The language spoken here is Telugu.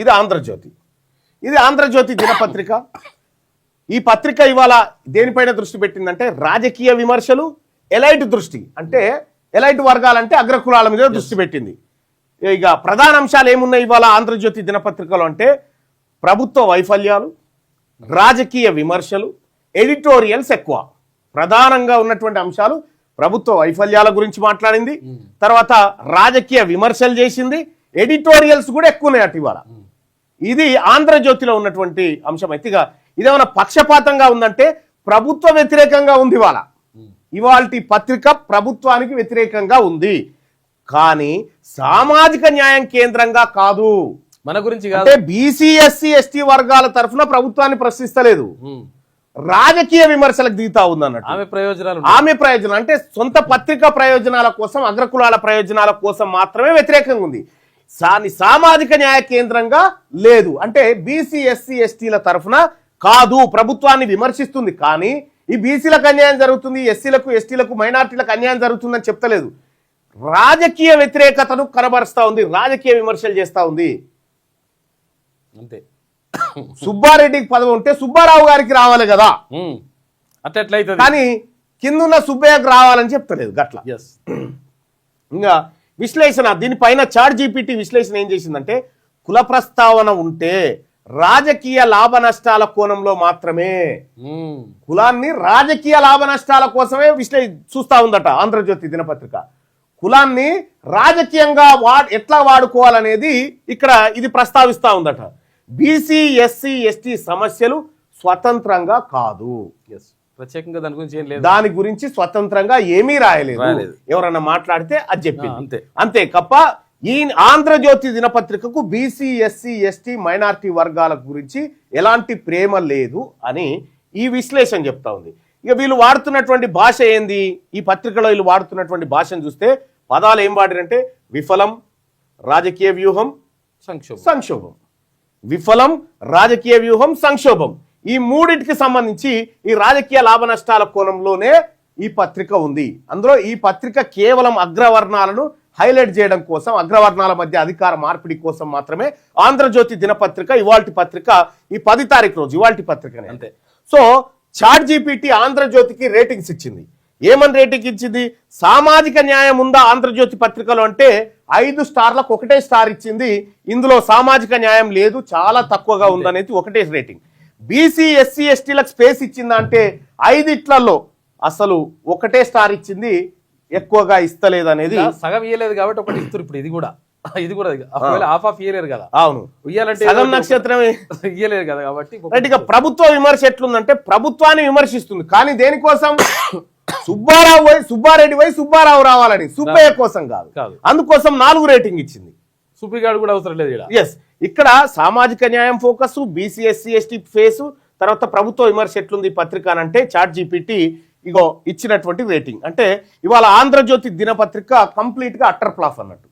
ఇది ఆంధ్రజ్యోతి. ఇది ఆంధ్రజ్యోతి దినపత్రిక. ఈ పత్రిక ఇవాళ దేనిపైన దృష్టి పెట్టిందంటే రాజకీయ విమర్శలు, ఎలైట్ దృష్టి, అంటే ఎలైట్ వర్గాలంటే అగ్రకులాల మీద దృష్టి పెట్టింది. ఇక ప్రధాన అంశాలు ఏమున్నాయి ఇవాళ ఆంధ్రజ్యోతి దినపత్రికలో అంటే ప్రభుత్వ వైఫల్యాలు, రాజకీయ విమర్శలు, ఎడిటోరియల్స్ ఎక్కువ. ప్రధానంగా ఉన్నటువంటి అంశాలు ప్రభుత్వ వైఫల్యాల గురించి మాట్లాడింది, తర్వాత రాజకీయ విమర్శలు చేసింది, ఎడిటోరియల్స్ కూడా ఎక్కువ ఉన్నాయి అటు ఇవాళ. ఇది ఆంధ్రజ్యోతిలో ఉన్నటువంటి అంశం. అయితే ఇక ఇదేమైనా పక్షపాతంగా ఉందంటే ప్రభుత్వ వ్యతిరేకంగా ఉంది. ఇవాల్టి పత్రిక ప్రభుత్వానికి వ్యతిరేకంగా ఉంది, కానీ సామాజిక న్యాయం కేంద్రంగా కాదు. మన గురించి అంటే బీసీ ఎస్సీ ఎస్టీ వర్గాల తరఫున ప్రభుత్వాన్ని ప్రశ్నిస్తలేదు, రాజకీయ విమర్శలకు దిగుతా ఉంది అన్నట్టు. ఆమె ప్రయోజనాలు అంటే సొంత పత్రిక ప్రయోజనాల కోసం, అగ్రకులాల ప్రయోజనాల కోసం మాత్రమే వ్యతిరేకంగా ఉంది. సామాజిక న్యాయ కేంద్రంగా లేదు. అంటే బీసీ ఎస్సీ ఎస్టీల తరఫున కాదు, ప్రభుత్వాన్ని విమర్శిస్తుంది. కానీ ఈ బీసీలకు అన్యాయం జరుగుతుంది, ఎస్సీలకు ఎస్టీలకు మైనార్టీలకు అన్యాయం జరుగుతుందని చెప్తలేదు. రాజకీయ వ్యతిరేకతను కనబరుస్తా ఉంది, రాజకీయ విమర్శలు చేస్తా ఉంది. అంతే. సుబ్బారెడ్డికి పదవి ఉంటే సుబ్బారావు గారికి రావాలి కదా, అట్లయితే, కానీ కిందున్న సుబ్బయ్యకు రావాలని చెప్తలేదు గట్ల. ఇంకా విశ్లేషణ దీనిపైన చాట్ జీపీటీ విశ్లేషణ ఏం చేసిందంటే కుల ప్రస్తావన ఉంటే రాజకీయ లాభ నష్టాల కోణంలో మాత్రమే, కులాన్ని రాజకీయ లాభ నష్టాల కోసమే చూస్తా ఉందట ఆంధ్రజ్యోతి దినపత్రిక. కులాన్ని రాజకీయంగా ఎట్లా వాడుకోవాలనేది ఇక్కడ ఇది ప్రస్తావిస్తా ఉందట. బీసీ ఎస్సీ ఎస్టీ సమస్యలు స్వతంత్రంగా కాదు, ప్రత్యేకంగా దాని గురించి స్వతంత్రంగా ఏమీ రాయలేదు. ఎవరన్నా మాట్లాడితే అది చెప్పింది అంతే కప్ప ఈ ఆంధ్రజ్యోతి దినపత్రికకు బీసీ ఎస్సీ ఎస్టీ మైనారిటీ వర్గాల గురించి ఎలాంటి ప్రేమ లేదు అని ఈ విశ్లేషణ చెప్తా ఉంది. ఇక వీళ్ళు వాడుతున్నటువంటి భాష ఏంది, ఈ పత్రికలో వీళ్ళు వాడుతున్నటువంటి భాషను చూస్తే పదాలు ఏం వాడిరంటే విఫలం, రాజకీయ వ్యూహం, సంక్షోభం. విఫలం, రాజకీయ వ్యూహం, సంక్షోభం, ఈ మూడింటికి సంబంధించి ఈ రాజకీయ లాభ నష్టాల కోణంలోనే ఈ పత్రిక ఉంది. అందులో ఈ పత్రిక కేవలం అగ్రవర్ణాలను హైలైట్ చేయడం కోసం, అగ్రవర్ణాల మధ్య అధికార మార్పిడి కోసం మాత్రమే ఆంధ్రజ్యోతి దినపత్రిక ఇవాల్టి పత్రిక ఈ 10 తారీఖు రోజు ఇవాల్టి పత్రికనే. అంతే. సో చాట్ జీపీటీ ఆంధ్రజ్యోతికి రేటింగ్స్ ఇచ్చింది. ఏమని రేటింగ్ ఇచ్చింది? సామాజిక న్యాయం ఉందా ఆంధ్రజ్యోతి పత్రికలో అంటే 5 స్టార్లకు 1 స్టార్ ఇచ్చింది. ఇందులో సామాజిక న్యాయం లేదు, చాలా తక్కువగా ఉందనేది 1 రేటింగ్. బీసీ ఎస్సీ ఎస్టీలకు స్పేస్ ఇచ్చిందా అంటే 5 అసలు 1 స్టార్ ఇచ్చింది, ఎక్కువగా ఇస్తలేదు అనేది. సగం ఇయ్యలేదు కాబట్టి 1 ఇస్తారు. ఇప్పుడు ఇది కూడా హాఫ్ ఆఫ్ ఇయ్యలేరు కదా. అవును, ఇయ్యాలంటే సగం నక్షత్రమే ఇయ్యలేరు కదా. కాబట్టి ఇక ప్రభుత్వ విమర్శ ఎట్లుందంటే ప్రభుత్వాన్ని విమర్శిస్తుంది, కానీ దేనికోసం? సుబ్బారావు రావాలని, సుబ్బయ్య కోసం కాదు. అందుకోసం 4 రేటింగ్ ఇచ్చింది. సుప్రీంగాడు కూడా అవసరం లేదు. ఎస్, ఇక్కడ సామాజిక న్యాయం focus, BC SC ST face, తర్వాత ప్రభుత్వ విమర్శ ఎట్లుంది పత్రిక అంటే చాట్ జీపీటీ ఇగో ఇచ్చినటువంటి రేటింగ్. అంటే ఇవాళ ఆంధ్రజ్యోతి దినపత్రిక కంప్లీట్ గా అట్టర్ ఫ్లాప్ అన్నట్టు.